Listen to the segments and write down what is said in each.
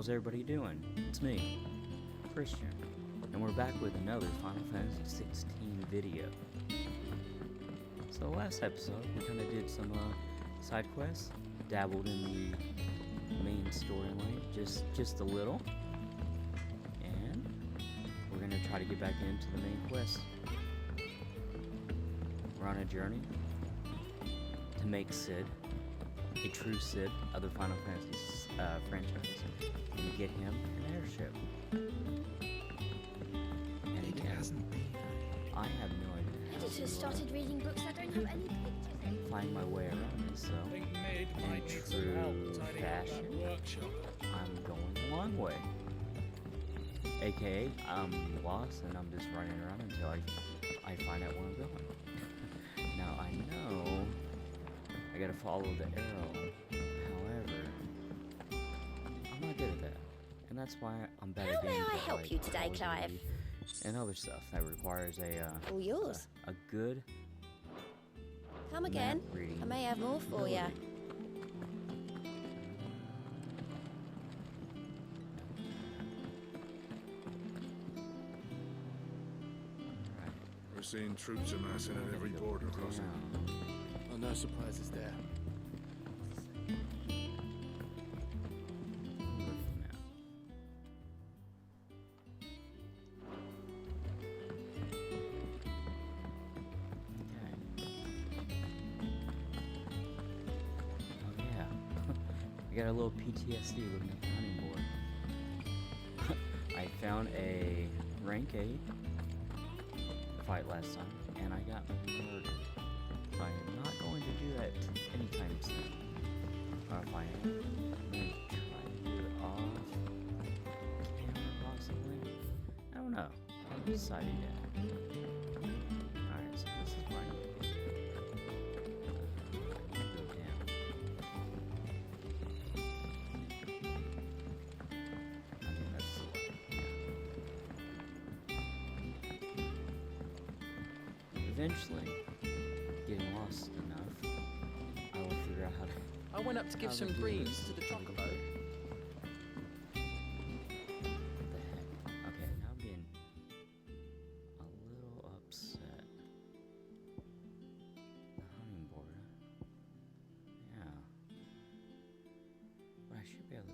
How's everybody doing? It's me, Christian, and we're back with another Final Fantasy XVI video. So last episode, we kind of did some side quests, dabbled in the main storyline just a little, and we're gonna try to get back into the main quest. We're on a journey to make Cid a true Cid of the Final Fantasy franchise, and get him an airship. And It hasn't been. I have no idea. I just started reading books that don't have any pictures in. Find my way around it, so I think Maid might need some true help tidying up fashion, that workshop. I'm going the long way. AKA, I'm lost and I'm just running around until I find out where I'm going. Now I know I gotta follow the arrow. However, I'm not good at that, and that's why I'm bad at How may games I that, help like, you today, Call of Clive? Duty and other stuff that requires All yours. a good Come again. map reading I may have more for you. ability. We're seeing troops amassing at every border crossing. Oh, no surprises there. I got a little PTSD looking at the hunting board. I found a rank A fight last time, and I got murdered. So I am not going to do that anytime soon. Or if I am, I'm going to try to do it off camera possibly. I don't know. I haven't decided yet. Alright, so this is mine. Eventually, getting lost enough, I will figure out how to. I went up to give how some do greens this. to the chocobo. What the heck? Okay, now I'm getting a little upset. The hunting board. Yeah. But I should be able to.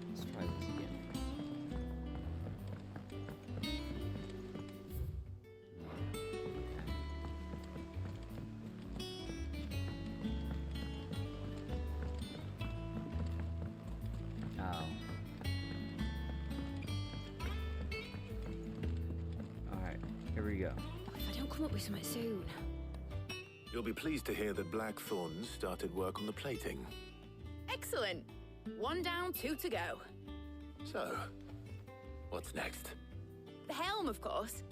Let's try this again. Yeah, okay. Oh. Alright, here we go. If I don't come up with something soon. You'll be pleased to hear that Blackthorn started work on the plating. Excellent. 1 down, 2 to go. So, what's next? The helm, of course.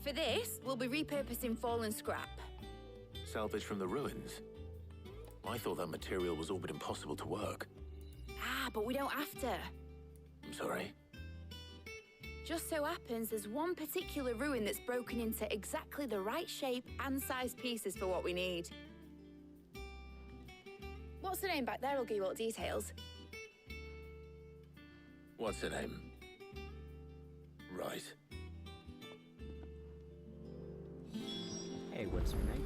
For this, we'll be repurposing fallen scrap. Salvage from the ruins? I thought that material was all but impossible to work. Ah, but we don't have to. I'm sorry. Just so happens there's one particular ruin that's broken into exactly the right shape and size pieces for what we need. What's the name back there? I'll give you all the details. What's her name? Right. Hey, what's her name?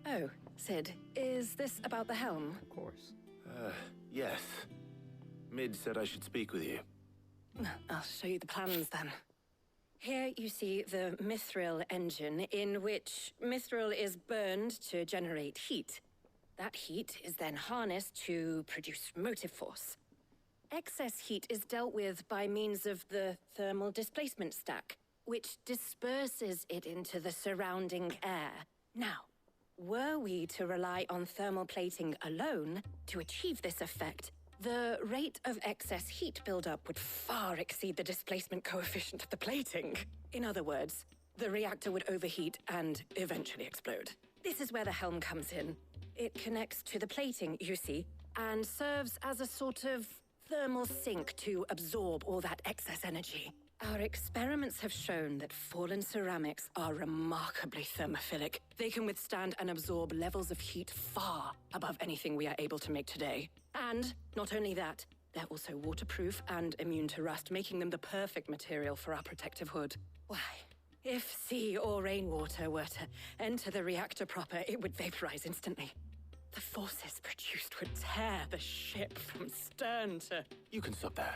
Oh, Cid, is this about the helm? Of course. Yes. Mid said I should speak with you. I'll show you the plans then. Here you see the mithril engine, in which mithril is burned to generate heat. That heat is then harnessed to produce motive force. Excess heat is dealt with by means of the thermal displacement stack, which disperses it into the surrounding air. Now, were we to rely on thermal plating alone to achieve this effect, the rate of excess heat buildup would far exceed the displacement coefficient of the plating. In other words, the reactor would overheat and eventually explode. This is where the helm comes in. It connects to the plating, you see, and serves as a sort of thermal sink to absorb all that excess energy. Our experiments have shown that fallen ceramics are remarkably thermophilic. They can withstand and absorb levels of heat far above anything we are able to make today. And not only that, they're also waterproof and immune to rust, making them the perfect material for our protective hood. Why, if sea or rainwater were to enter the reactor proper, it would vaporize instantly. The forces produced would tear the ship from stern to... You can stop there.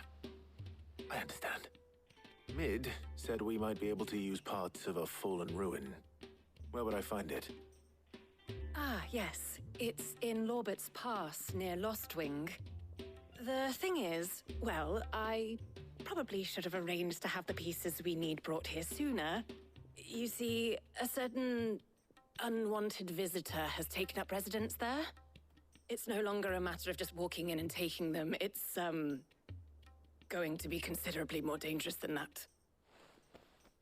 I understand. Mid said we might be able to use parts of a fallen ruin. Where would I find it? Ah, yes. It's in Lorbert's Pass, near Lostwing. The thing is, well, I probably should have arranged to have the pieces we need brought here sooner. You see, a certain unwanted visitor has taken up residence there. It's no longer a matter of just walking in and taking them. It's, going to be considerably more dangerous than that.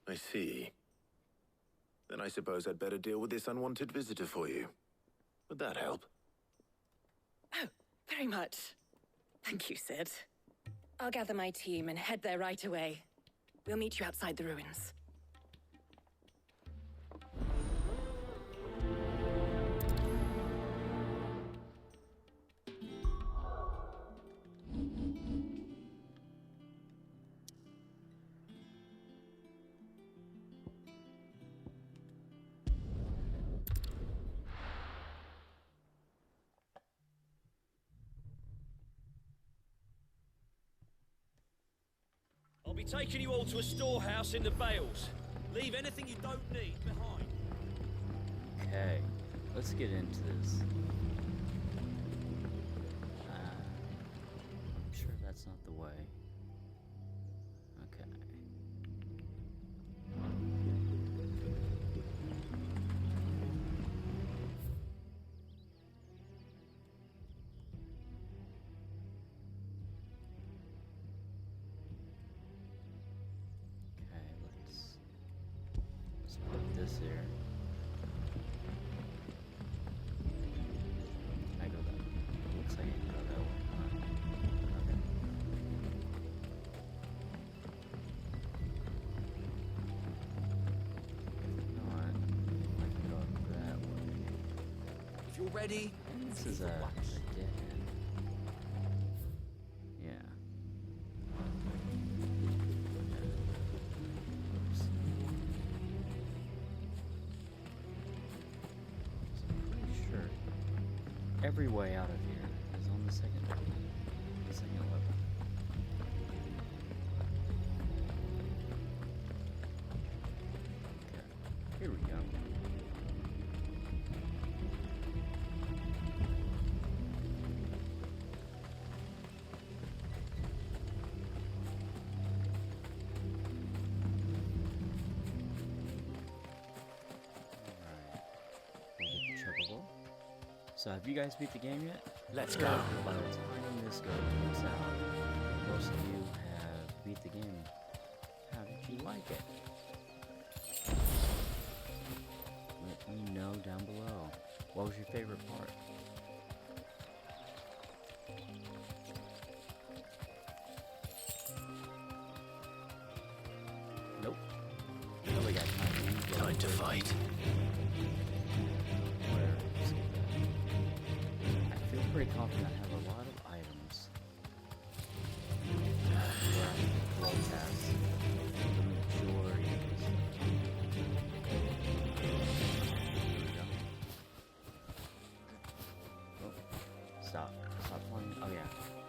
I see. Then I suppose I'd better deal with this unwanted visitor for you. Would that help? Oh, very much. Thank you, Sid. I'll gather my team and head there right away. We'll meet you outside the ruins. I'll be taking you all to a storehouse in the Bales. Leave anything you don't need behind. Okay, let's get into this. I'm sure that's not the way. Okay. Okay, let's put this here. Can I go that? Looks like I can go that way. Okay. If not, I can go that way. If you're ready, This is a dead end. Yeah. Oops. So I'm pretty sure every way out of here is on the second level. Okay, here we go. Alright. We'll get the triple ball. So have you guys beat the game yet? Let's go. By the time this comes out, most of you have beat the game. How did you like it? Let me know down below. What was your favorite part? Nope. Oh, we got time. Time to fight. Where? Skip that. I feel pretty confident I have a lot of items. Where I can blow past the majority of this. Here we go. Oh, stop. Stop flying. Oh yeah,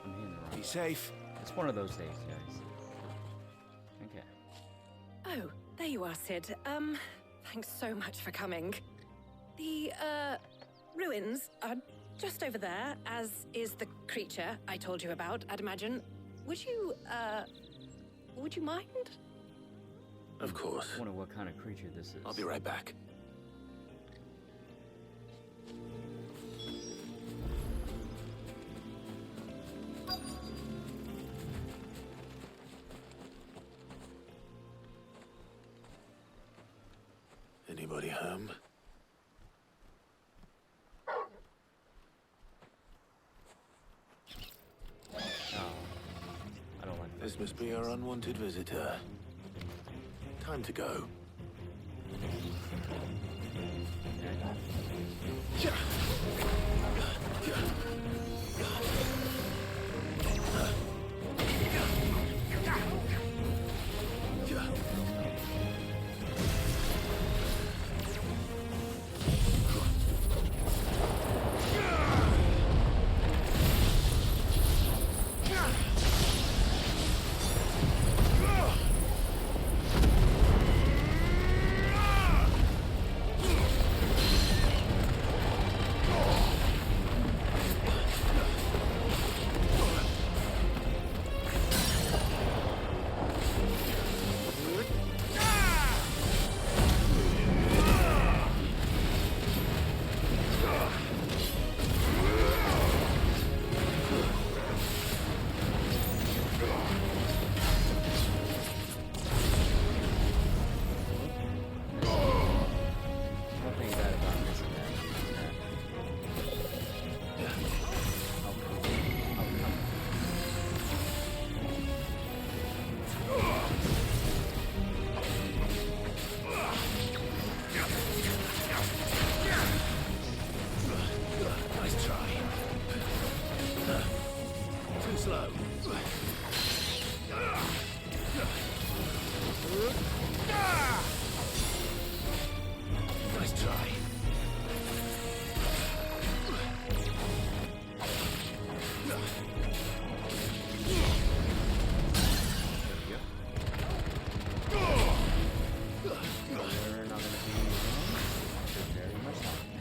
I'm hitting the wrong Be button. safe. It's one of those days, guys. Okay. Oh, there you are, Sid. Thanks so much for coming. The, ruins are just over there, as is the creature I told you about, I'd imagine. Would you mind? Of course. I wonder what kind of creature this is. I'll be right back. Anybody home? Oh, I don't like This that. must be our unwanted visitor. Time to go. Nothing bad about missing that. I'll come. Nice try. Too slow. Nice try. We're not going to be very much longer.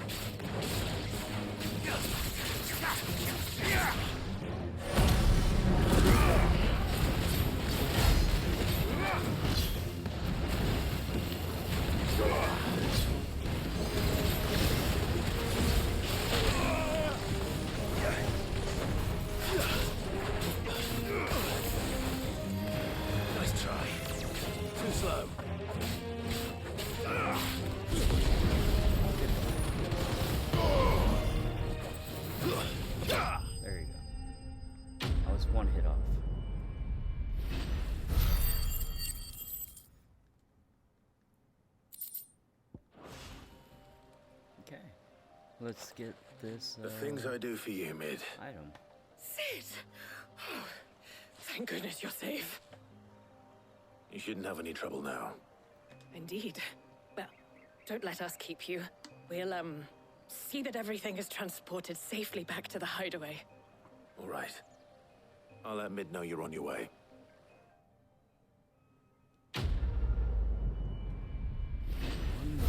Nice try. Too slow. There you go. I was one hit off. Okay. Let's get this The things I do for you, Mid. item. Sid! Oh, thank goodness you're safe. You shouldn't have any trouble now. Indeed. Well, don't let us keep you. We'll, see that everything is transported safely back to the hideaway. All right. I'll let Mid know you're on your way. One more.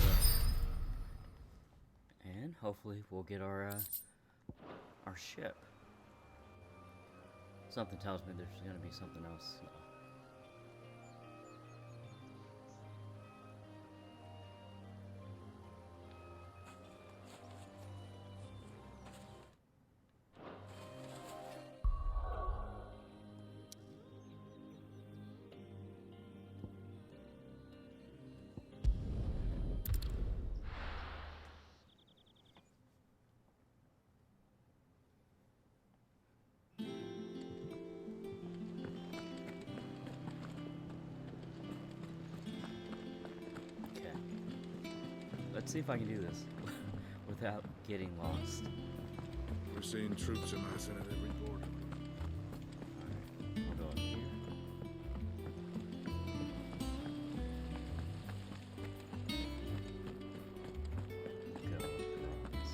And hopefully we'll get our ship. Something tells me there's gonna be something else. Let's see if I can do this without getting lost. We're seeing troops amassing at every border. Alright, I'll go up here. Go across.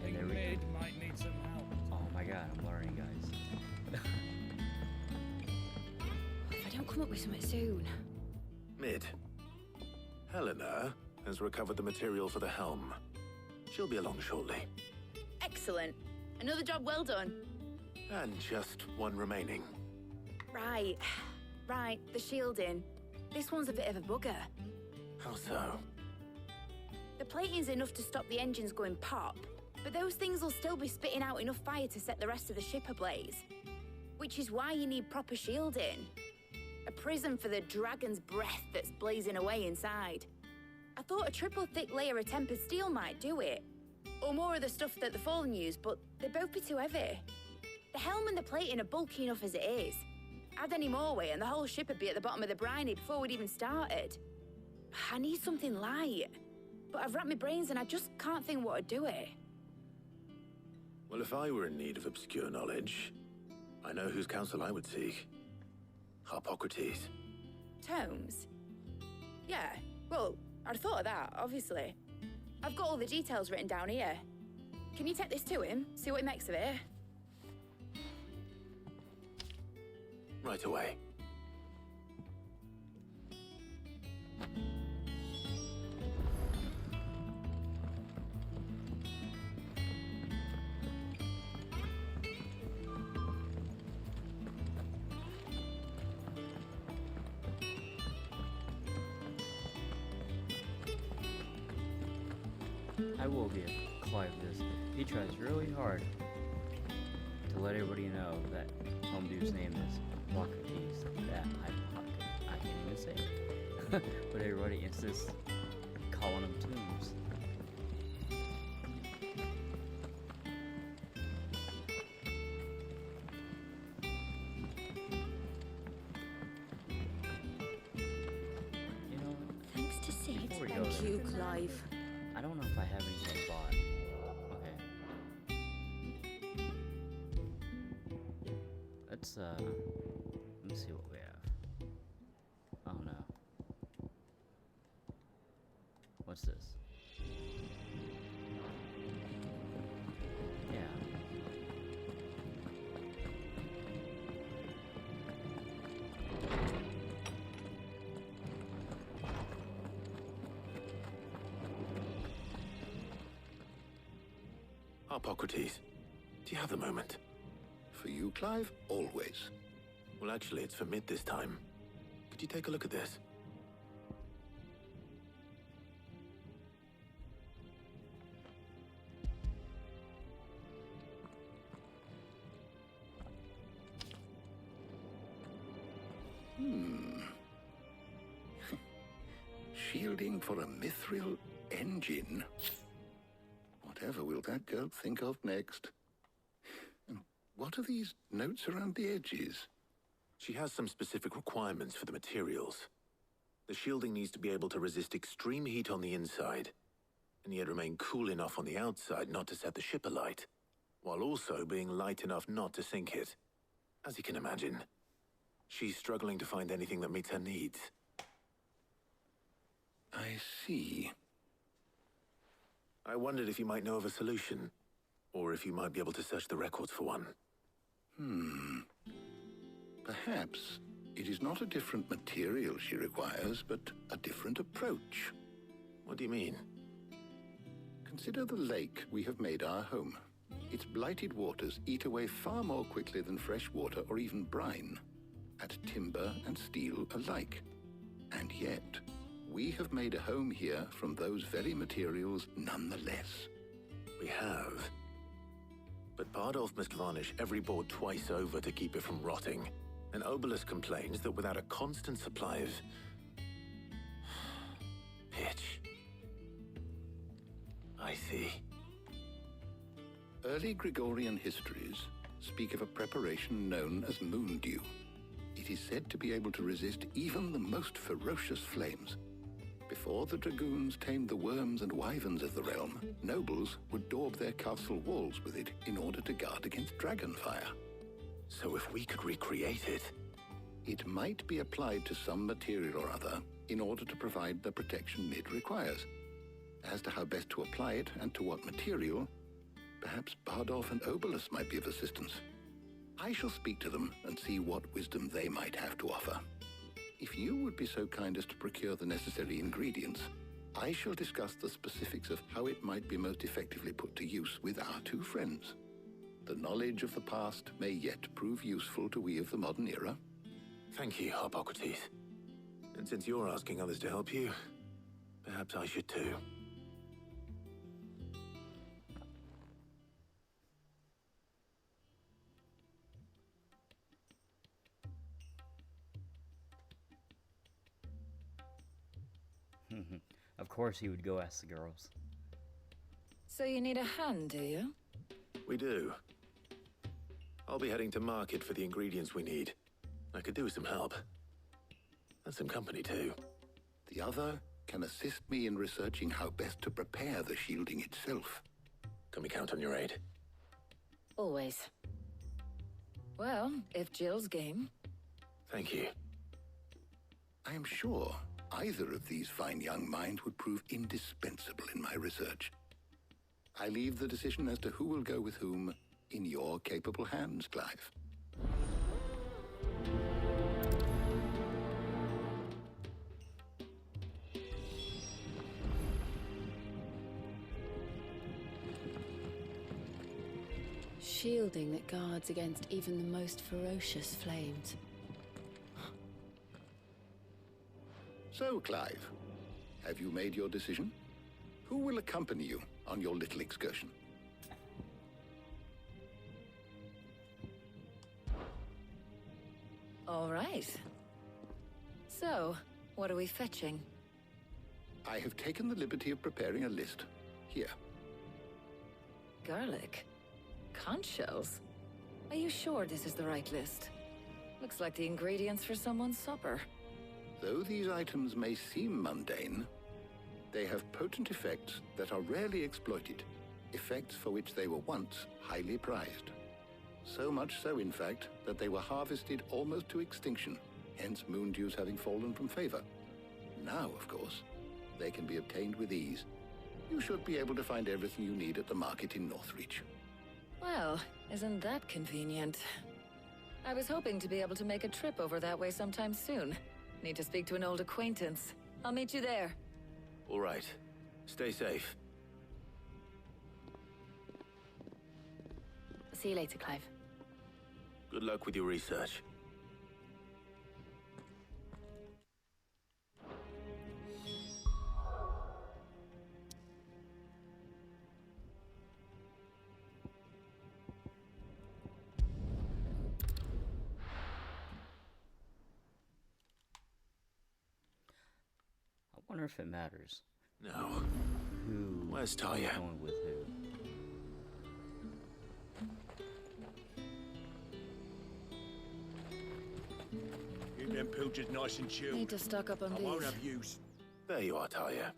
And there we Mid go. might need some help. Oh my god, I'm learning, guys. If I don't come up with something soon. Mid. Helena has recovered the material for the helm. She'll be along shortly. Excellent. Another job well done. And just one remaining. Right. Right, the shielding. This one's a bit of a bugger. How so? The plating's enough to stop the engines going pop, but those things will still be spitting out enough fire to set the rest of the ship ablaze. Which is why you need proper shielding. A prison for the dragon's breath that's blazing away inside. I thought a triple thick layer of tempered steel might do it. Or more of the stuff that the Fallen use, but they'd both be too heavy. The helm and the plating are bulky enough as it is. Add any more weight and the whole ship would be at the bottom of the briny before we'd even started. I need something light. But I've racked my brains and I just can't think what would do it. Well, if I were in need of obscure knowledge, I know whose counsel I would seek. Harpocrates. Tomes? Yeah, well, I'd thought of that, obviously. I've got all the details written down here. Can you take this to him, see what he makes of it? Right away. I will give Clive this. He tries really hard to let everybody know that Home Dude's name is Hippocrates. That I can't even say it. But everybody insists calling him Tombs. You know, Thanks to Sid. before we go Thank there, you, Clive. I don't know if I have anything bought. Okay. Let me see what we have. Oh no. What's this? Yeah. Harpocrates, do you have the moment? For you, Clive, always. Well, actually, it's for Mid this time. Could you take a look at this? Shielding for a mithril engine. Whatever will that girl think of next? And what are these notes around the edges? She has some specific requirements for the materials. The shielding needs to be able to resist extreme heat on the inside, and yet remain cool enough on the outside not to set the ship alight, while also being light enough not to sink it. As you can imagine, she's struggling to find anything that meets her needs. I see. I wondered if you might know of a solution, or if you might be able to search the records for one. Perhaps it is not a different material she requires, but a different approach. What do you mean? Consider the lake we have made our home. Its blighted waters eat away far more quickly than fresh water or even brine, at timber and steel alike. And yet, we have made a home here from those very materials nonetheless. We have. But Bardolph must varnish every board twice over to keep it from rotting. And Obelisk complains that without a constant supply of pitch. I see. Early Gregorian histories speak of a preparation known as moon dew. It is said to be able to resist even the most ferocious flames. Before the dragoons tamed the worms and wyverns of the realm, nobles would daub their castle walls with it in order to guard against dragonfire. So if we could recreate it... It might be applied to some material or other in order to provide the protection Mid requires. As to how best to apply it and to what material, perhaps Bardolph and Obelisk might be of assistance. I shall speak to them and see what wisdom they might have to offer. If you would be so kind as to procure the necessary ingredients, I shall discuss the specifics of how it might be most effectively put to use with our two friends. The knowledge of the past may yet prove useful to we of the modern era. Thank you, Harpocrates. And since you're asking others to help you, perhaps I should too. Of course he would go ask the girls. So you need a hand, do you? We do. I'll be heading to market for the ingredients we need. I could do with some help. And some company, too. The other can assist me in researching how best to prepare the shielding itself. Can we count on your aid? Always. Well, if Jill's game. Thank you. I am sure either of these fine young minds would prove indispensable in my research. I leave the decision as to who will go with whom in your capable hands, Clive. Shielding that guards against even the most ferocious flames. So, Clive, have you made your decision? Who will accompany you on your little excursion? All right. So, what are we fetching? I have taken the liberty of preparing a list. Here. Garlic? Conch shells? Are you sure this is the right list? Looks like the ingredients for someone's supper. Though these items may seem mundane, they have potent effects that are rarely exploited, effects for which they were once highly prized. So much so, in fact, that they were harvested almost to extinction, hence moon dews having fallen from favor. Now, of course, they can be obtained with ease. You should be able to find everything you need at the market in Northreach. Well, isn't that convenient? I was hoping to be able to make a trip over that way sometime soon. Need to speak to an old acquaintance. I'll meet you there. All right. Stay safe. See you later, Clive. Good luck with your research. I wonder if it matters. No. Who? Where's Talia? Going with who? Keep them pilchers nice and chilled. Need to stock up on I these. won't have use. There you are, Talia.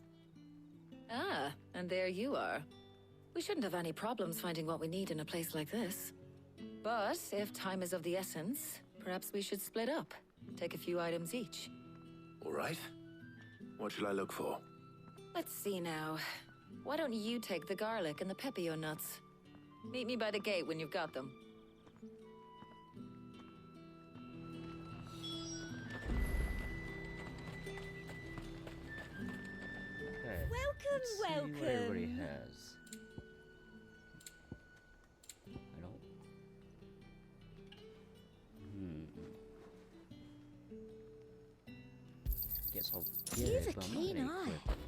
Ah, and there you are. We shouldn't have any problems finding what we need in a place like this. But if time is of the essence, perhaps we should split up. Take a few items each. All right. What shall I look for? Let's see now. Why don't you take the garlic and the pepio nuts? Meet me by the gate when you've got them. Okay. Welcome, Let's see what everybody welcome. has. I don't. Guess I'll get You've it, a but I'm not keen gonna eye. equip it.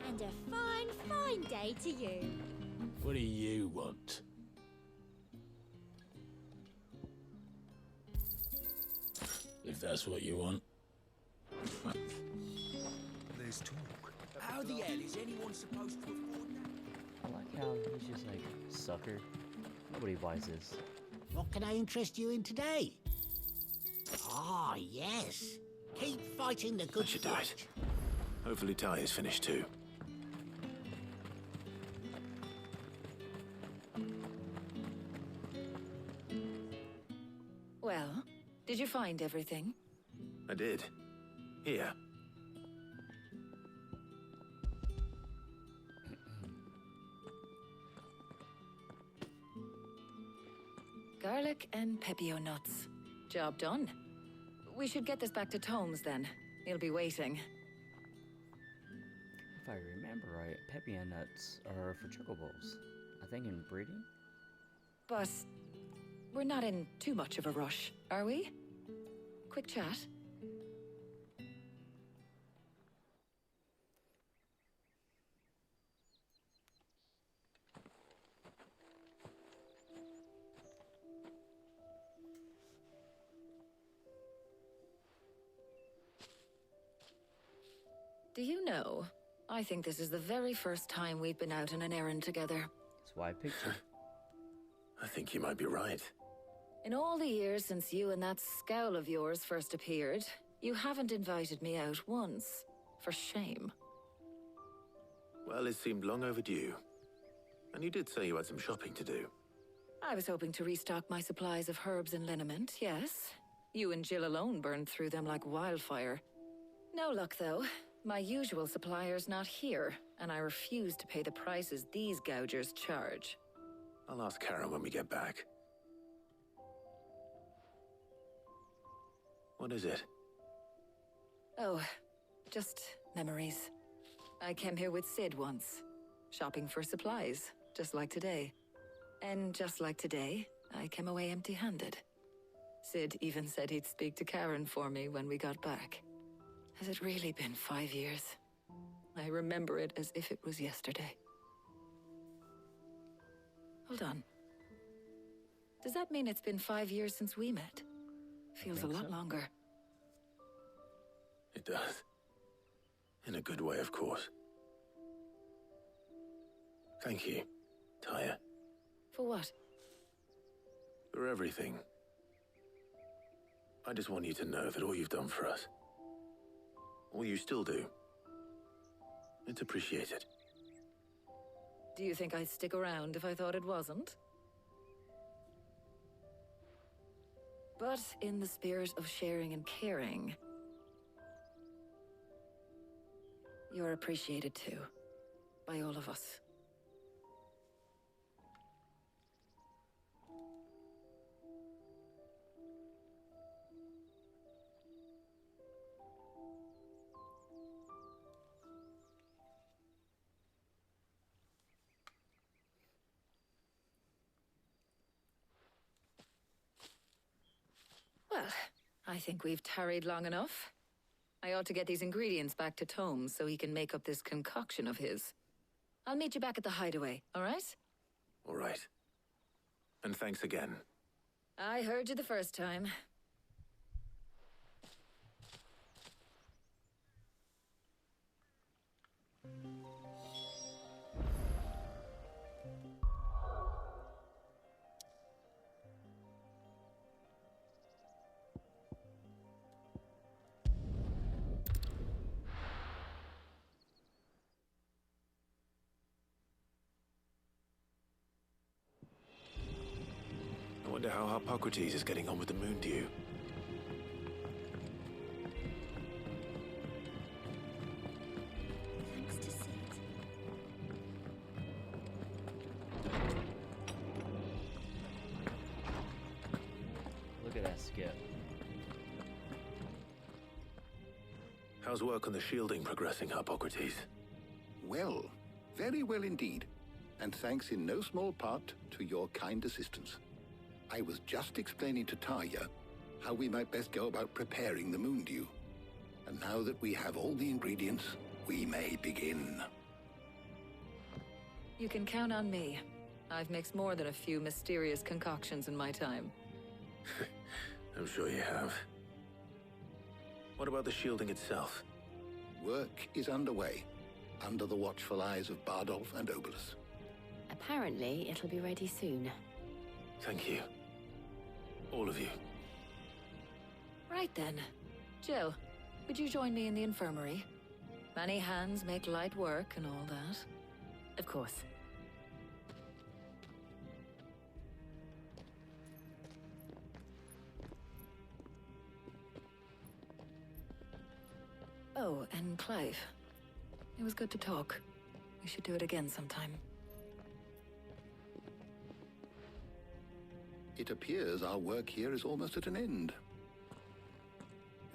And a fine, fine day to you. What do you want? If that's what you want. There's talk. How the hell is anyone supposed to afford that? I like how he's just like, sucker. Nobody buys this. What can I interest you in today? Ah, yes. Keep fighting the good I should do fight. it. Hopefully Talia's finished too. Well, did you find everything? I did. Here. Garlic and pepio nuts. Job done. We should get this back to Tomes then. He'll be waiting. If I remember right, pepia nuts are for chocobos. I think in breeding? But we're not in too much of a rush, are we? Quick chat. Do you know, I think this is the very first time we've been out on an errand together. That's why I picked you. I think you might be right. In all the years since you and that scowl of yours first appeared, you haven't invited me out once. For shame. Well, it seemed long overdue. And you did say you had some shopping to do. I was hoping to restock my supplies of herbs and liniment, yes. You and Jill alone burned through them like wildfire. No luck, though. My usual supplier's not here, and I refuse to pay the prices these gougers charge. I'll ask Karen when we get back. What is it? Oh, just memories. I came here with Sid once, shopping for supplies, just like today. And just like today, I came away empty-handed. Sid even said he'd speak to Karen for me when we got back. Has it really been 5 years? I remember it as if it was yesterday. Hold on. Does that mean it's been 5 years since we met? Feels a lot longer. It does. In a good way, of course. Thank you, Tyre. For what? For everything. I just want you to know that all you've done for us, all you still do, it's appreciated. Do you think I'd stick around if I thought it wasn't? But in the spirit of sharing and caring, you're appreciated too, by all of us. Well, I think we've tarried long enough. I ought to get these ingredients back to Tomes so he can make up this concoction of his. I'll meet you back at the hideaway, all right? All right. And thanks again. I heard you the first time. I wonder how Hippocrates is getting on with the moon dew. Thanks to Sid. Look at that skip. How's work on the shielding progressing, Hippocrates? Well, very well indeed. And thanks in no small part to your kind assistance. I was just explaining to Tarja how we might best go about preparing the moon dew. And now that we have all the ingredients, we may begin. You can count on me. I've mixed more than a few mysterious concoctions in my time. I'm sure you have. What about the shielding itself? Work is underway, under the watchful eyes of Bardolph and Obolus. Apparently, it'll be ready soon. Thank you. All of you. Right then. Jill, would you join me in the infirmary? Many hands make light work and all that. Of course. Oh, and Clive. It was good to talk. We should do it again sometime. It appears our work here is almost at an end.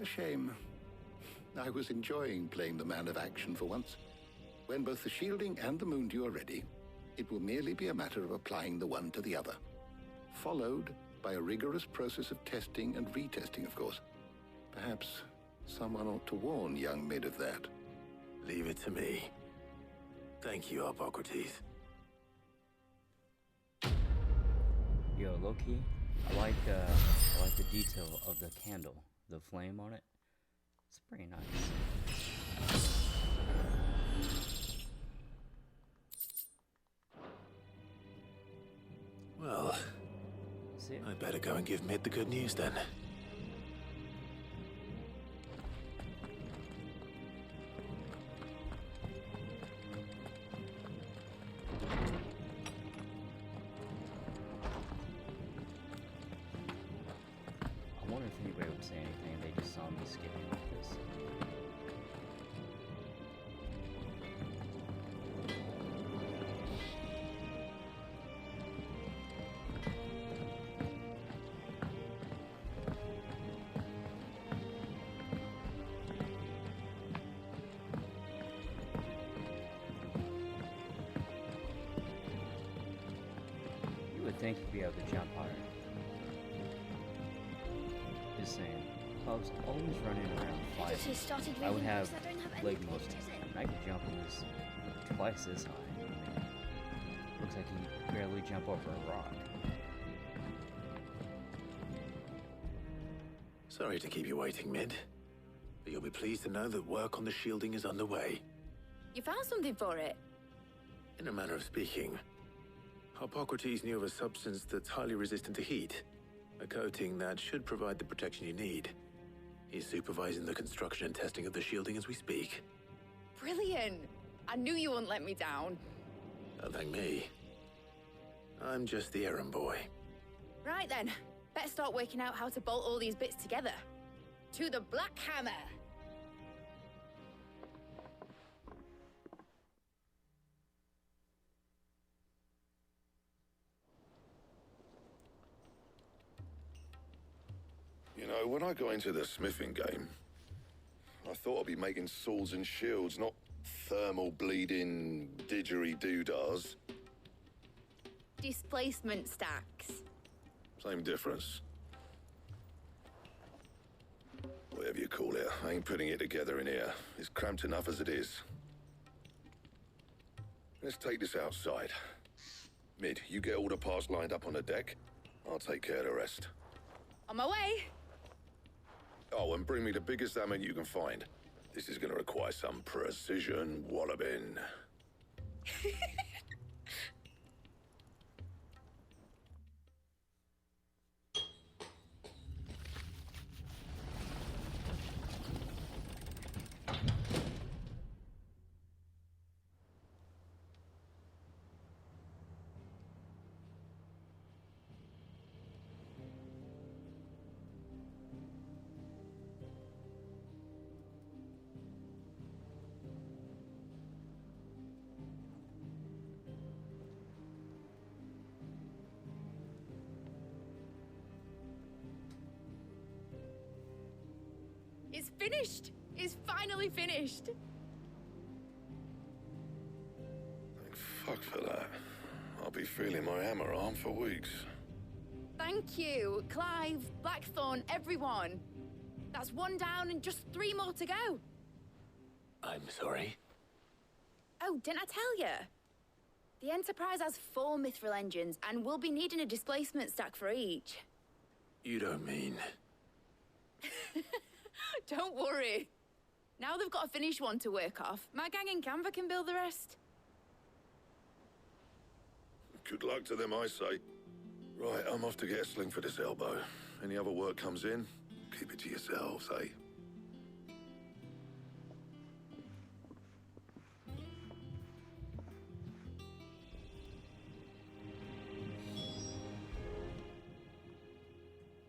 A shame. I was enjoying playing the man of action for once. When both the shielding and the moon dew are ready, it will merely be a matter of applying the one to the other. Followed by a rigorous process of testing and retesting, of course. Perhaps someone ought to warn young Mid of that. Leave it to me. Thank you, Hippocrates. Yo, low-key, I like the detail of the candle, the flame on it. It's pretty nice. Well, see it. I'd better go and give Mid the good news then. I wonder if anybody would say anything and they just saw me skipping like this. You would think you'd be able to jump higher. Just saying. If I was always running around fighting, I would have leg motion. And I could jump this twice as high. I mean, looks like you can barely jump over a rock. Sorry to keep you waiting, Mid. But you'll be pleased to know that work on the shielding is underway. You found something for it? In a manner of speaking, Hippocrates knew of a substance that's highly resistant to heat. A coating that should provide the protection you need. He's supervising the construction and testing of the shielding as we speak. Brilliant! I knew you wouldn't let me down. Don't thank me. I'm just the errand boy. Right then, better start working out how to bolt all these bits together. To the Black Hammer! You know, when I got into the smithing game, I thought I'd be making swords and shields, not thermal bleeding didgeridoo-dahs. Displacement stacks. Same difference. Whatever you call it, I ain't putting it together in here. It's cramped enough as it is. Let's take this outside. Mid, you get all the parts lined up on the deck. I'll take care of the rest. On my way! Oh, and bring me the biggest hammer you can find. This is gonna require some precision walloping. It's finished! It's finally finished! Thank fuck for that. I'll be feeling my hammer arm for weeks. Thank you, Clive, Blackthorn, everyone. That's one down and just 3 more to go. I'm sorry. Oh, didn't I tell you? The Enterprise has 4 mithril engines, and we'll be needing a displacement stack for each. You don't mean... Don't worry. Now they've got a finished one to work off. My gang in Canva can build the rest. Good luck to them, I say. Right, I'm off to get a sling for this elbow. Any other work comes in, keep it to yourselves, eh?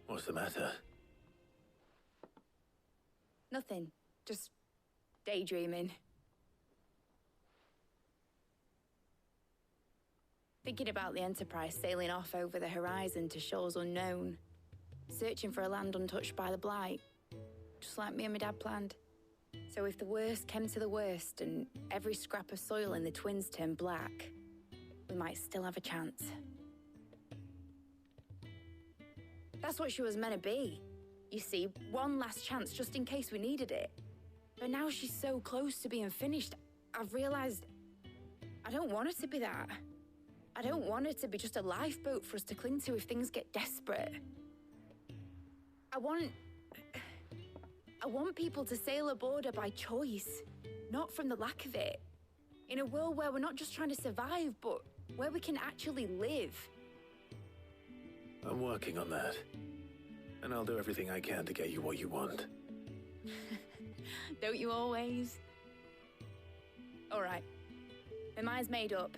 What's the matter? Nothing. Just daydreaming. Thinking about the Enterprise sailing off over the horizon to shores unknown. Searching for a land untouched by the Blight. Just like me and my dad planned. So if the worst came to the worst and every scrap of soil in the Twins turned black, we might still have a chance. That's what she was meant to be. You see, one last chance just in case we needed it. But now she's so close to being finished, I've realized I don't want her to be that. I don't want her to be just a lifeboat for us to cling to if things get desperate. I want people to sail aboard her by choice, not from the lack of it. In a world where we're not just trying to survive, but where we can actually live. I'm working on that. And I'll do everything I can to get you what you want. Don't you always? All right. My mind's made up.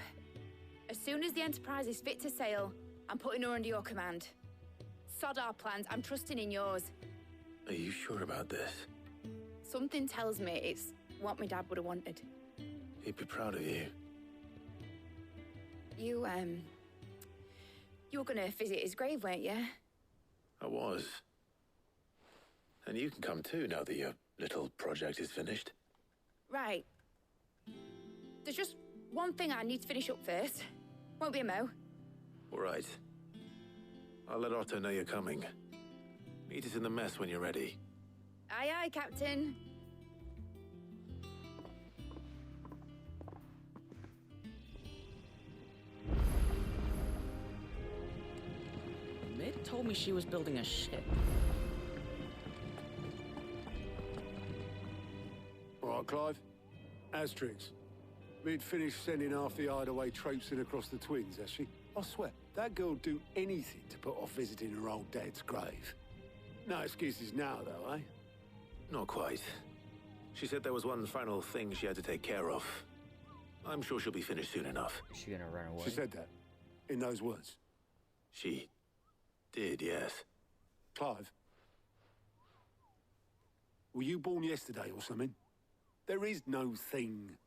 As soon as the Enterprise is fit to sail, I'm putting her under your command. Sod our plans, I'm trusting in yours. Are you sure about this? Something tells me it's what my dad would have wanted. He'd be proud of you. You were gonna visit his grave, weren't you? I was. And you can come too now that your little project is finished. Right. There's just one thing I need to finish up first. Won't be a mo. All right. I'll let Otto know you're coming. Meet us in the mess when you're ready. Aye, aye, Captain. Mid told me she was building a ship. All right, Clive. Asterix. We'd finished sending half the hideaway traipsing across the twins, has she? I swear, that girl'd do anything to put off visiting her old dad's grave. No excuses now, though, eh? Not quite. She said there was one final thing she had to take care of. I'm sure she'll be finished soon enough. Is she gonna run away? She said that? In those words? She did, yes. Clive? Were you born yesterday or something? There is no thing.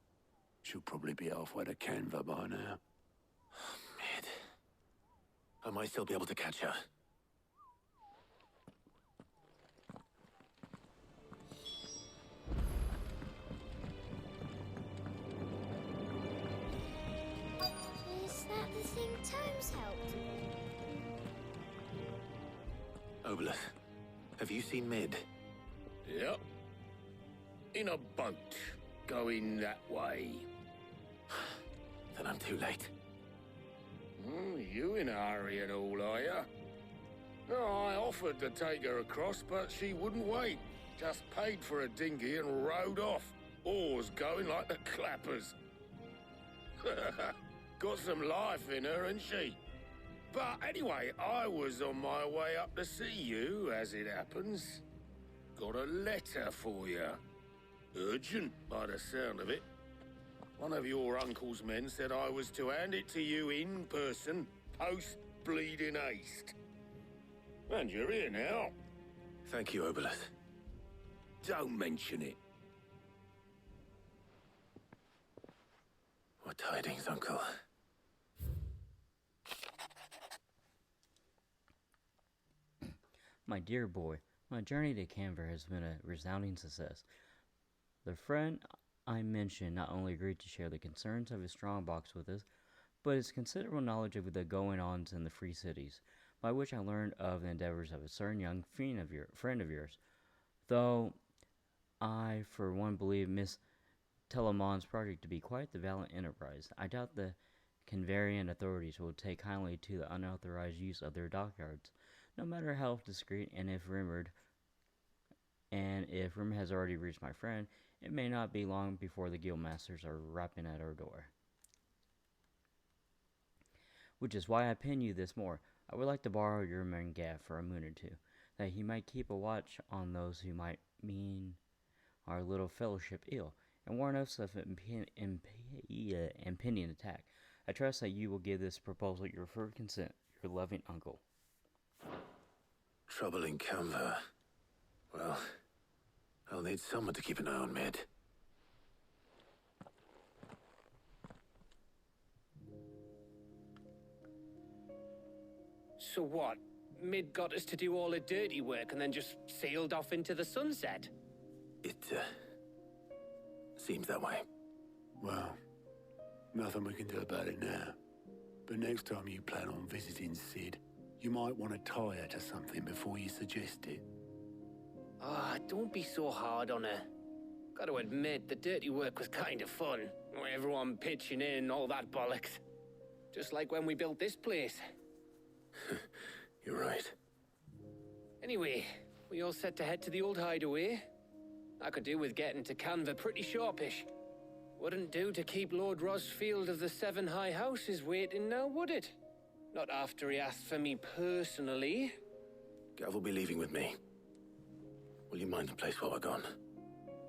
She'll probably be halfway to Canva by now. Mid. I might still be able to catch her. Is that the thing Tomes helped? Obelith, have you seen Mid? Yep. In a boat, going that way. Then I'm too late. You in a hurry and all, are ya? No, I offered to take her across, but she wouldn't wait. Just paid for a dinghy and rowed off. Oars going like the clappers. Got some life in her, ain't she? But anyway, I was on my way up to see you, as it happens. Got a letter for you. Urgent, by the sound of it. One of your uncle's men said I was to hand it to you in person, post-bleeding haste. And you're here now. Thank you, Obelith. Don't mention it. What tidings, Uncle? My dear boy, my journey to Canver has been a resounding success. The friend I mentioned not only agreed to share the concerns of his strongbox with us, but his considerable knowledge of the goings-ons in the free cities, by which I learned of the endeavors of a certain young friend of yours. Though I, for one, believe Miss Telemon's project to be quite the valiant enterprise, I doubt the Canvarian authorities will take kindly to the unauthorized use of their dockyards, no matter how discreet, and if rumor has already reached my friend, it may not be long before the guildmasters are rapping at our door. Which is why I pin you this more. I would like to borrow your man Gav for a moon or two, that he might keep a watch on those who might mean our little fellowship ill, and warn us of impending attack. I trust that you will give this proposal your full consent, your loving uncle. Trouble in Canva. Well, I'll need someone to keep an eye on Mid. So what? Mid got us to do all the dirty work and then just sailed off into the sunset? It, seems that way. Well, nothing we can do about it now. But next time you plan on visiting Sid, you might want to tie her to something before you suggest it. Ah, don't be so hard on her. Gotta admit, the dirty work was kind of fun. Everyone pitching in, all that bollocks. Just like when we built this place. You're right. Anyway, we all set to head to the old hideaway. I could do with getting to Canva pretty sharpish. Wouldn't do to keep Lord Rosfield of the Seven High Houses waiting now, would it? Not after he asked for me personally. Gav will be leaving with me. Will you mind the place while we're gone?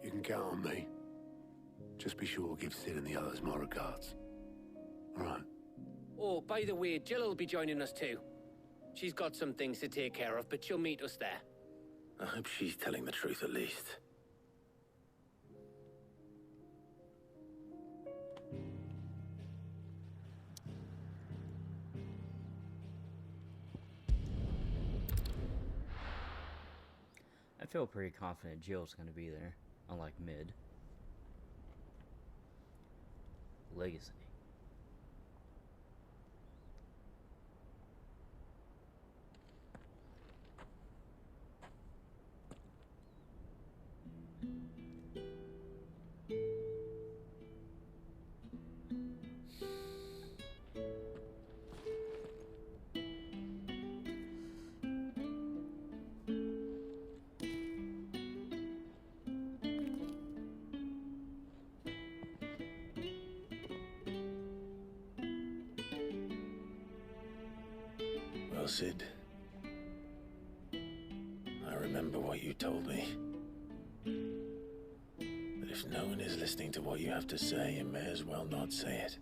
You can count on me. Just be sure to give Sid and the others my regards. All right. Oh, by the way, Jill will be joining us too. She's got some things to take care of, but she'll meet us there. I hope she's telling the truth at least. I feel pretty confident Jill's gonna be there, unlike Mid. Legacy. Well, Sid, I remember what you told me. That if no one is listening to what you have to say, you may as well not say it.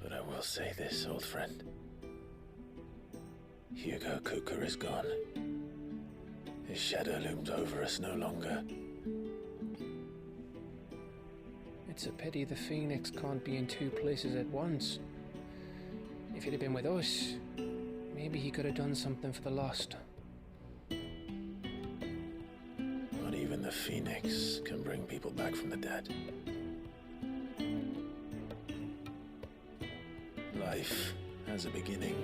But I will say this, old friend. Hugo Kuka is gone. His shadow looms over us no longer. It's a pity the Phoenix can't be in two places at once. If he'd have been with us, maybe he could have done something for the lost. Not even the Phoenix can bring people back from the dead. Life has a beginning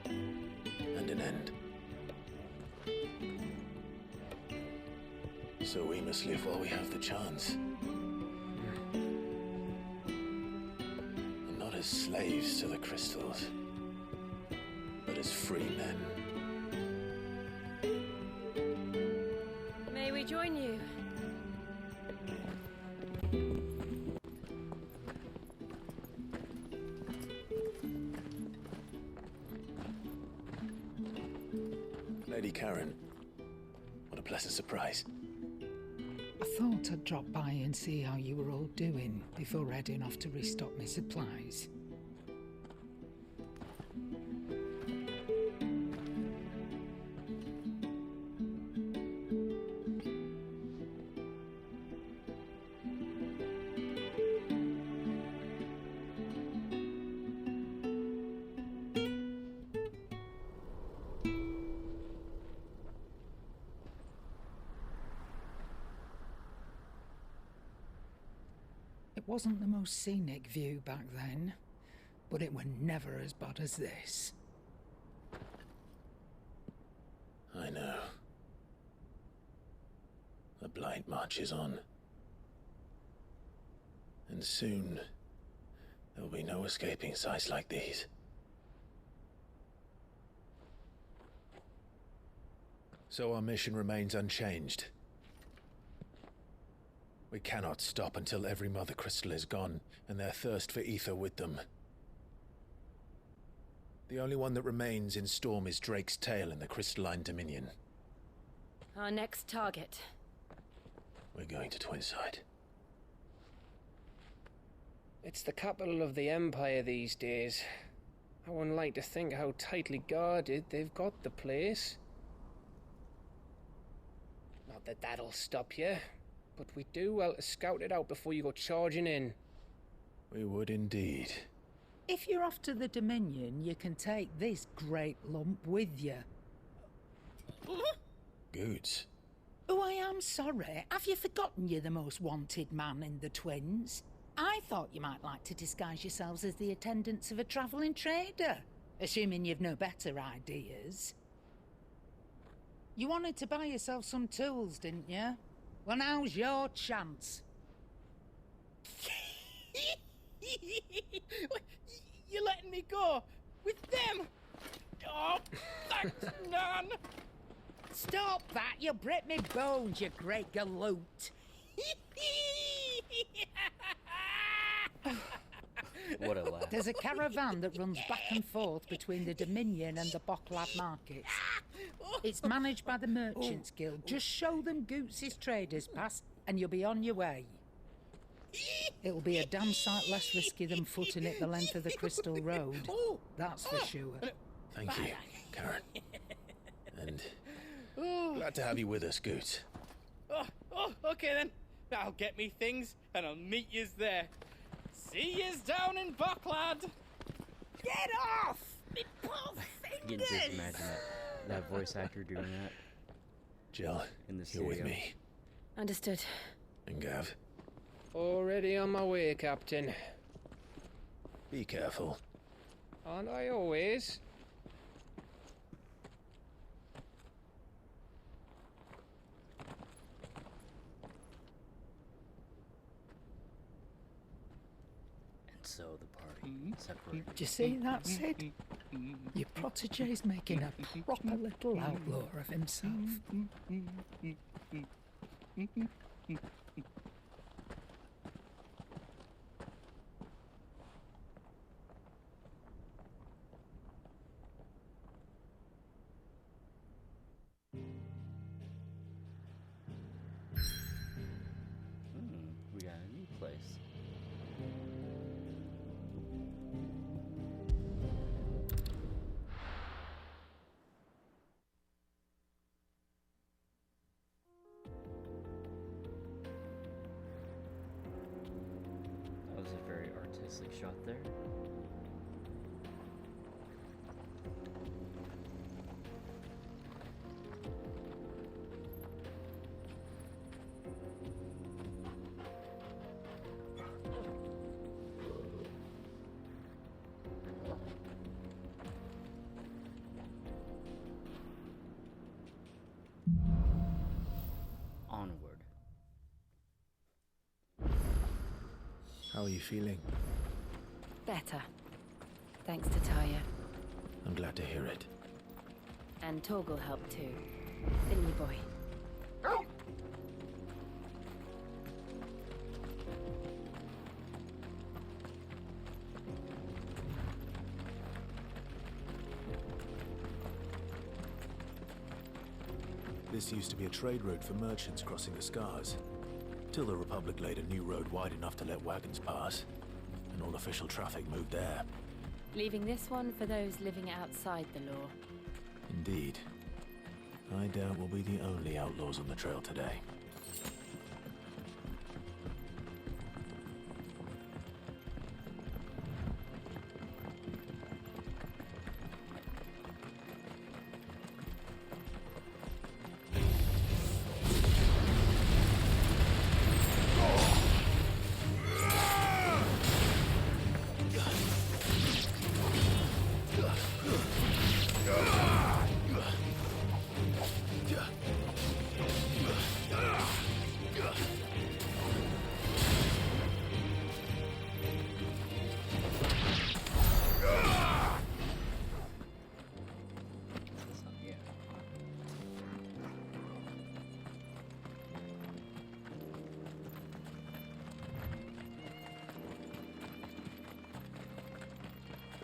and an end. So we must live while we have the chance. And not as slaves to the crystals, but as free men. May we join you? Lady Karen, what a pleasant surprise. I thought I'd drop by and see how you were all doing before heading off to restock my supplies. It wasn't the most scenic view back then, but it were never as bad as this. I know. The Blight marches on. And soon, there will be no escaping sights like these. So our mission remains unchanged. We cannot stop until every Mother Crystal is gone, and their thirst for ether with them. The only one that remains in Storm is Drake's Tail in the Crystalline Dominion. Our next target. We're going to Twinside. It's the capital of the Empire these days. I wouldn't like to think how tightly guarded they've got the place. Not that that'll stop you, but we do well to scout it out before you go charging in. We would indeed. If you're off to the Dominion, you can take this great lump with you. Goods. Oh, I am sorry. Have you forgotten you're the most wanted man in the Twins? I thought you might like to disguise yourselves as the attendants of a travelling trader, assuming you've no better ideas. You wanted to buy yourself some tools, didn't you? Well, now's your chance. You're letting me go? With them? Oh, thanks, Nan! Stop that! You'll break me bones, you great galoot! What a laugh. There's a caravan that runs back and forth between the Dominion and the Bocklad markets. It's managed by the Merchants Guild. Just show them Goots' traders pass and you'll be on your way. It'll be a damn sight less risky than footing it the length of the Crystal Road. That's for sure. Thank you, Karen. And glad to have you with us, Goots. Okay then. I'll get me things and I'll meet yous there. See yous down in Bocklad. Get off! Me poor You can just imagine that voice actor doing that. Jill, in the you're with studio. me. Understood. And Gav, Already on my way, Captain. be careful. Aren't I always? And so the party separated. Do you see that, Sid? Your protege's making a proper little outlaw of himself. We got a new place. That was a very artistic shot there. Onward. How are you feeling? Better. Thanks to Taya. I'm glad to hear it. And Torgal helped too. Didn't you, boy? This used to be a trade route for merchants crossing the Scars, till the Republic laid a new road wide enough to let wagons pass, and all official traffic moved there. Leaving this one for those living outside the law. Indeed. I doubt we'll be the only outlaws on the trail today.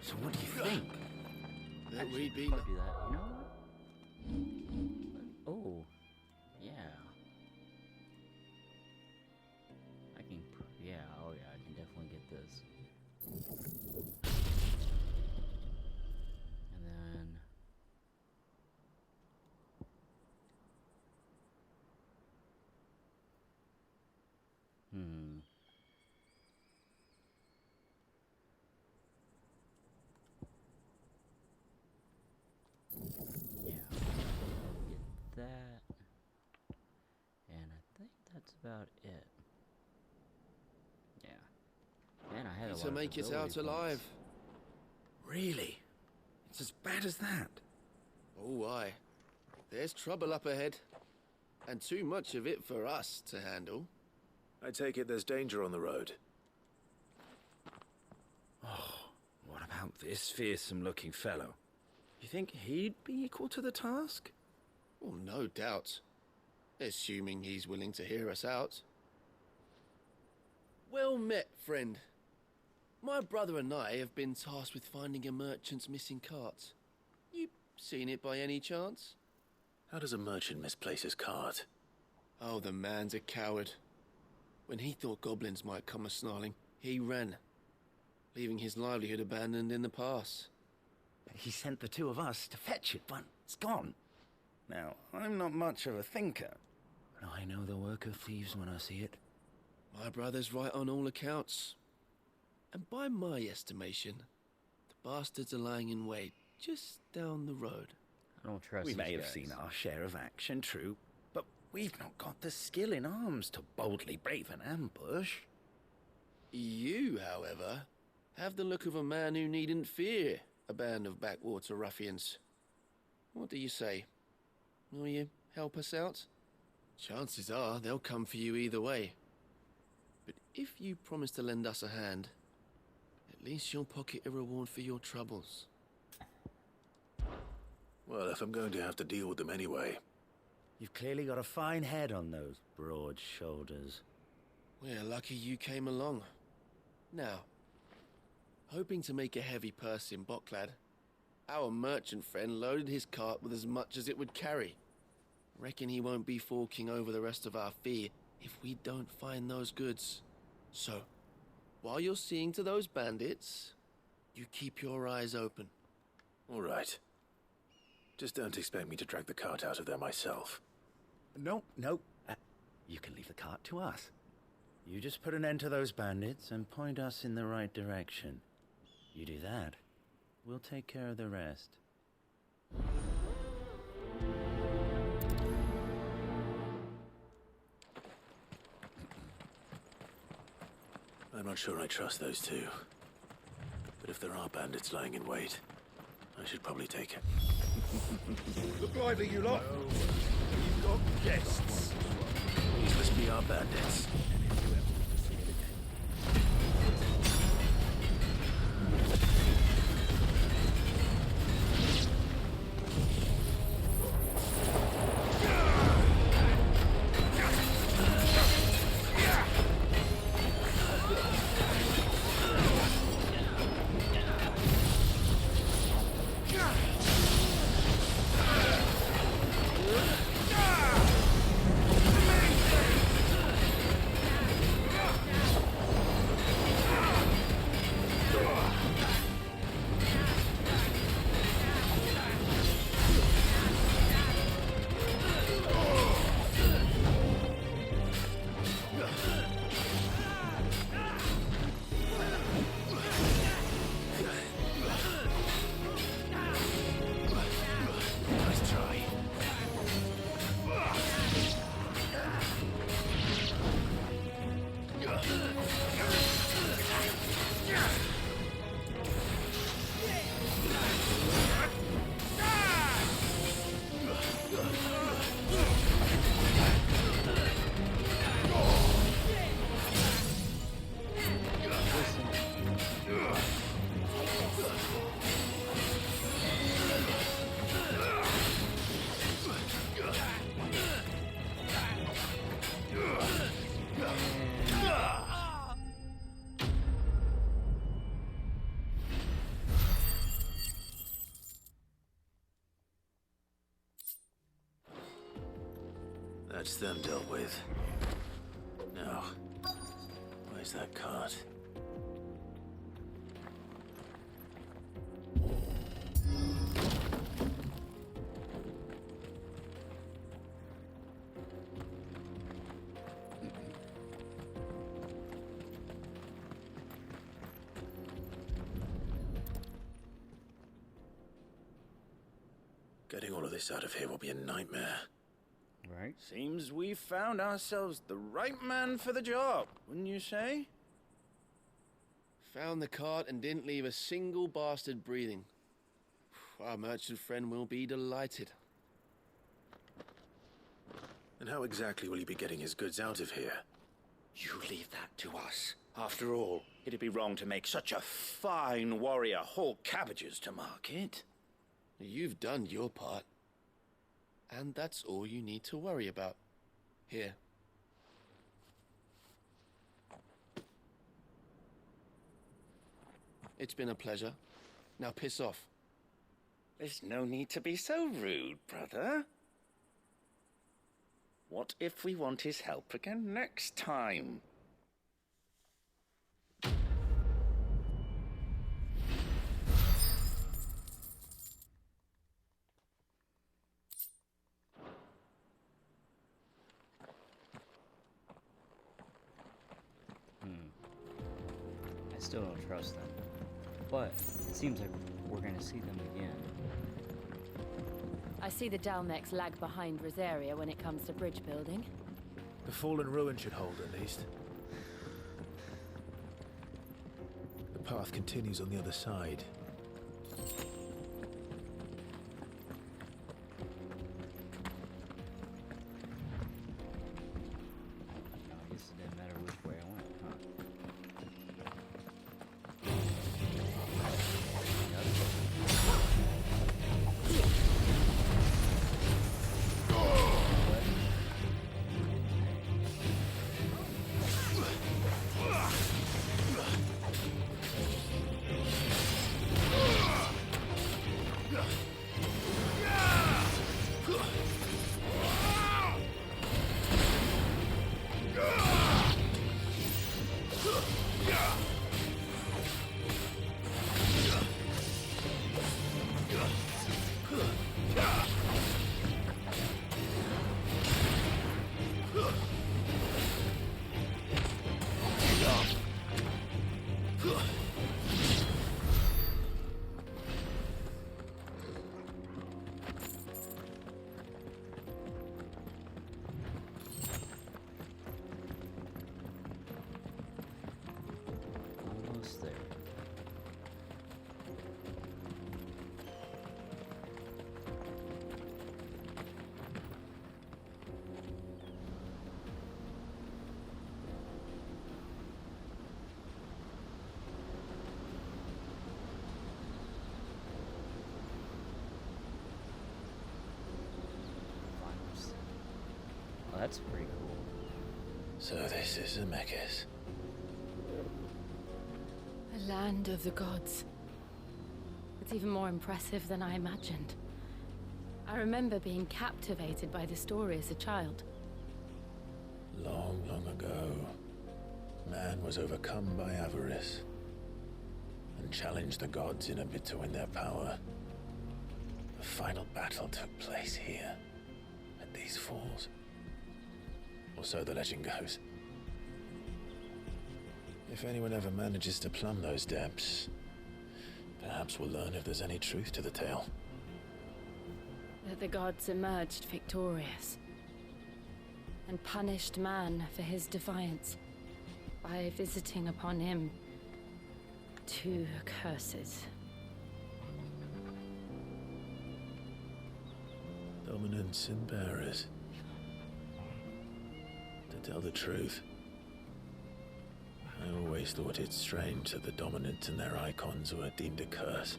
So what do you think? That we'd be... Do that, you know what? Oh, yeah. I can, yeah, oh yeah, I can definitely get this. And then... that, and I think that's about it. Yeah. Man, I had a lot to of make it ability out alive. points. Really? It's as bad as that? Oh, aye. There's trouble up ahead. And too much of it for us to handle. I take it there's danger on the road. Oh, what about this fearsome-looking fellow? You think he'd be equal to the task? Well, no doubt. Assuming he's willing to hear us out. Well met, friend. My brother and I have been tasked with finding a merchant's missing cart. You seen it by any chance? How does a merchant misplace his cart? Oh, the man's a coward. When he thought goblins might come a-snarling, he ran, leaving his livelihood abandoned in the pass. He sent the two of us to fetch it, but it's gone. Now, I'm not much of a thinker, but I know the work of thieves when I see it. My brother's right on all accounts. And by my estimation, the bastards are lying in wait just down the road. I don't trust We these may have guys. seen our share of action, true, but we've not got the skill in arms to boldly brave an ambush. You, however, have the look of a man who needn't fear a band of backwater ruffians. What do you say? Will you help us out? Chances are they'll come for you either way. But if you promise to lend us a hand, at least you'll pocket a reward for your troubles. Well, if I'm going to have to deal with them anyway. You've clearly got a fine head on those broad shoulders. We're lucky you came along. Now, hoping to make a heavy purse in Bocklad, our merchant friend loaded his cart with as much as it would carry. Reckon he won't be forking over the rest of our fee if we don't find those goods. So, while you're seeing to those bandits, you keep your eyes open. All right. Just don't expect me to drag the cart out of there myself. No. You can leave the cart to us. You just put an end to those bandits and point us in the right direction. You do that, we'll take care of the rest. I'm not sure I trust those two. But if there are bandits lying in wait, I should probably take it. Look lively, you lot. You've got guests. These must be our bandits. That's them dealt with. Now, where's that cart? Getting all of this out of here will be a nightmare. Right. Seems we've found ourselves the right man for the job, wouldn't you say? Found the cart and didn't leave a single bastard breathing. Our merchant friend will be delighted. And how exactly will he be getting his goods out of here? You leave that to us. After all, it'd be wrong to make such a fine warrior haul cabbages to market. You've done your part. And that's all you need to worry about. Here. It's been a pleasure. Now piss off. There's no need to be so rude, brother. What if we want his help again next time? I still don't trust them. But it seems like we're gonna see them again. I see the Dalmex lag behind Rosaria when it comes to bridge building. The fallen ruin should hold, at least. The path continues on the other side. I guess it didn't matter which way I went, huh? Almost there. Well, that's pretty cool. So this is Zemeckis. The land of the gods. It's even more impressive than I imagined. I remember being captivated by the story as a child. Long, long ago, man was overcome by avarice and challenged the gods in a bid to win their power. The final battle took place here, at these falls. Or so the legend goes. If anyone ever manages to plumb those depths, perhaps we'll learn if there's any truth to the tale. That the gods emerged victorious and punished man for his defiance by visiting upon him 2 curses. Dominants and bearers. To tell the truth, I always thought it strange that the dominant and their icons were deemed a curse.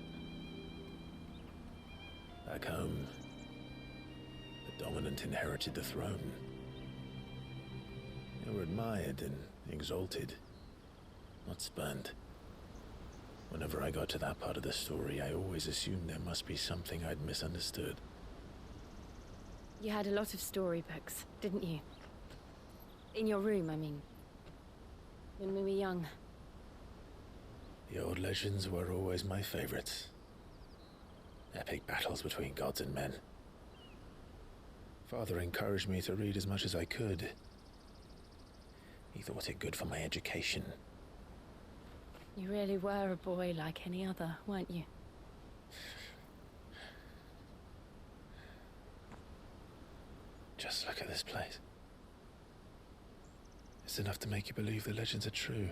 Back home, the dominant inherited the throne. They were admired and exalted, not spurned. Whenever I got to that part of the story, I always assumed there must be something I'd misunderstood. You had a lot of storybooks, didn't you? In your room, I mean. When we were young. The old legends were always my favorites. Epic battles between gods and men. Father encouraged me to read as much as I could. He thought it good for my education. You really were a boy like any other, weren't you? Just look at this place. It's enough to make you believe the legends are true.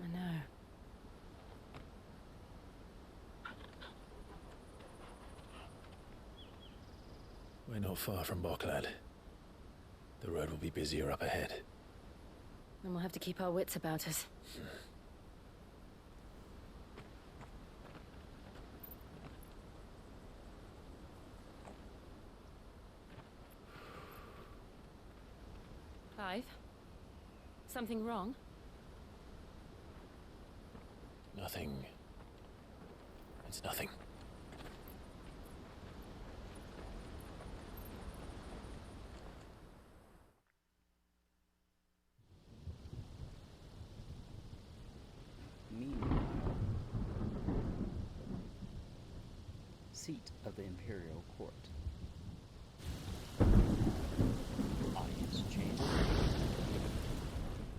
I know. We're not far from Boklad. The road will be busier up ahead. Then we'll have to keep our wits about us. Clive? Something wrong? Nothing. It's nothing. Meanwhile, seat of the Imperial Court. Audience chamber.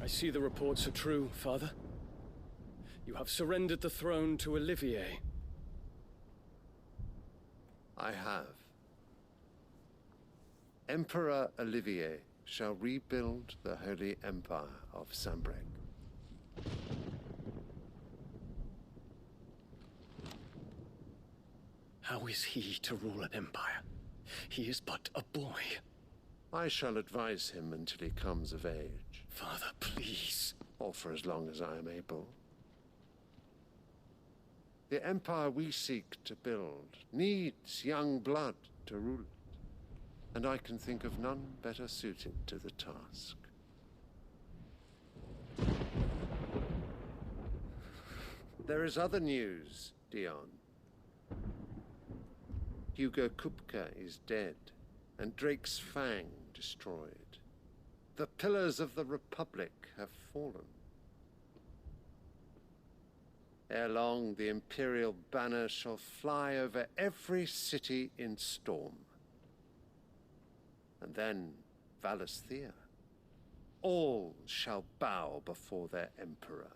I see the reports are true, Father. You have surrendered the throne to Olivier. I have. Emperor Olivier shall rebuild the Holy Empire of Sanbreque. How is he to rule an empire? He is but a boy. I shall advise him until he comes of age. Father, please. Or for as long as I am able. The empire we seek to build needs young blood to rule it, and I can think of none better suited to the task. There is other news, Dion. Hugo Kupka is dead, and Drake's Fang destroyed. The pillars of the Republic have fallen. Ere long, the Imperial banner shall fly over every city in Storm. And then Valisthea. All shall bow before their Emperor.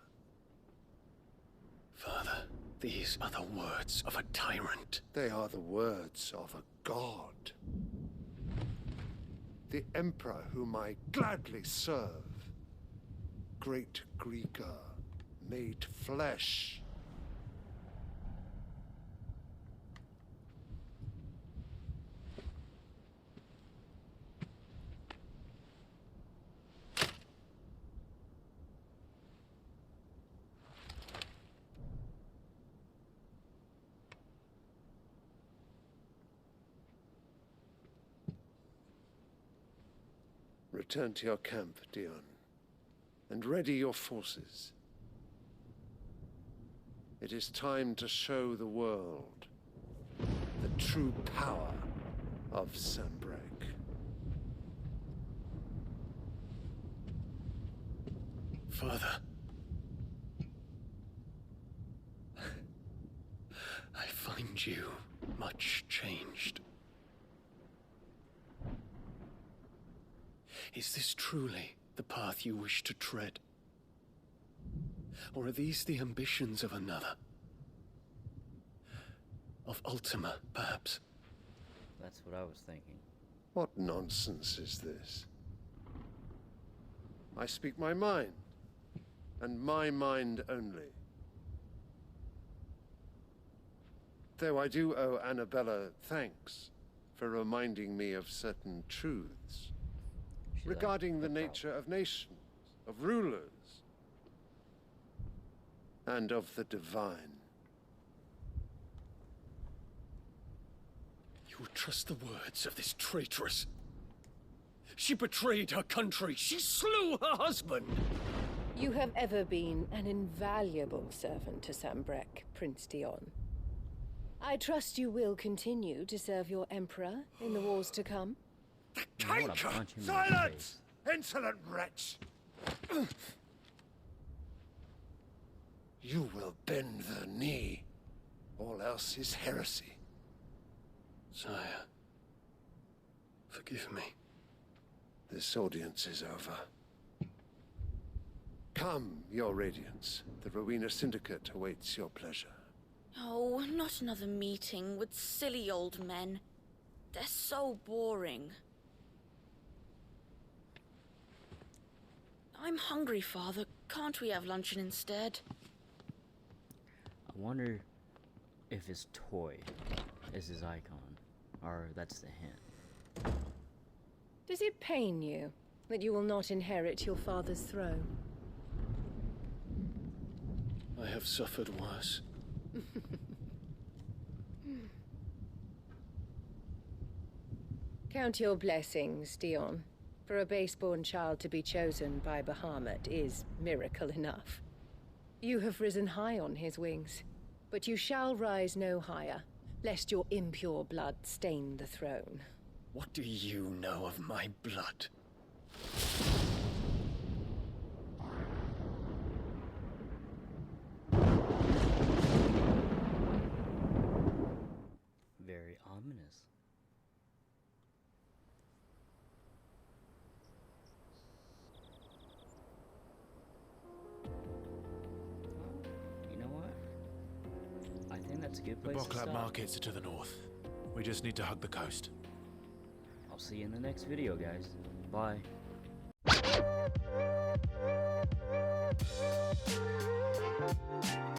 Father, these are the words of a tyrant. They are the words of a god. The Emperor whom I gladly serve. Great Greeker, made flesh. Return to your camp, Dion, and ready your forces. It is time to show the world the true power of Sanbreque. Father. I find you much changed. Is this truly the path you wish to tread? Or are these the ambitions of another? Of Ultima, perhaps? That's what I was thinking. What nonsense is this? I speak my mind, and my mind only. Though I do owe Annabella thanks for reminding me of certain truths. Regarding the nature of nations, of rulers, and of the divine. You would trust the words of this traitress? She betrayed her country. She slew her husband. You have ever been an invaluable servant to Sanbreque, Prince Dion. I trust you will continue to serve your Emperor in the wars to come. Take her! Silence! Insolent wretch! You will bend the knee. All else is heresy. Sire, forgive me. This audience is over. Come, your Radiance. The Rowena Syndicate awaits your pleasure. Oh, not another meeting with silly old men. They're so boring. I'm hungry, Father. Can't we have luncheon instead? I wonder if his toy is his icon, or that's the hint. Does it pain you that you will not inherit your father's throne? I have suffered worse. Count your blessings, Dion. For a base-born child to be chosen by Bahamut is miracle enough. You have risen high on his wings, but you shall rise no higher, lest your impure blood stain the throne. What do you know of my blood? Very ominous. You know what? I think that's a good The place to Boklab stop. markets are to the north. We just need to hug the coast. I'll see you in the next video, guys. Bye.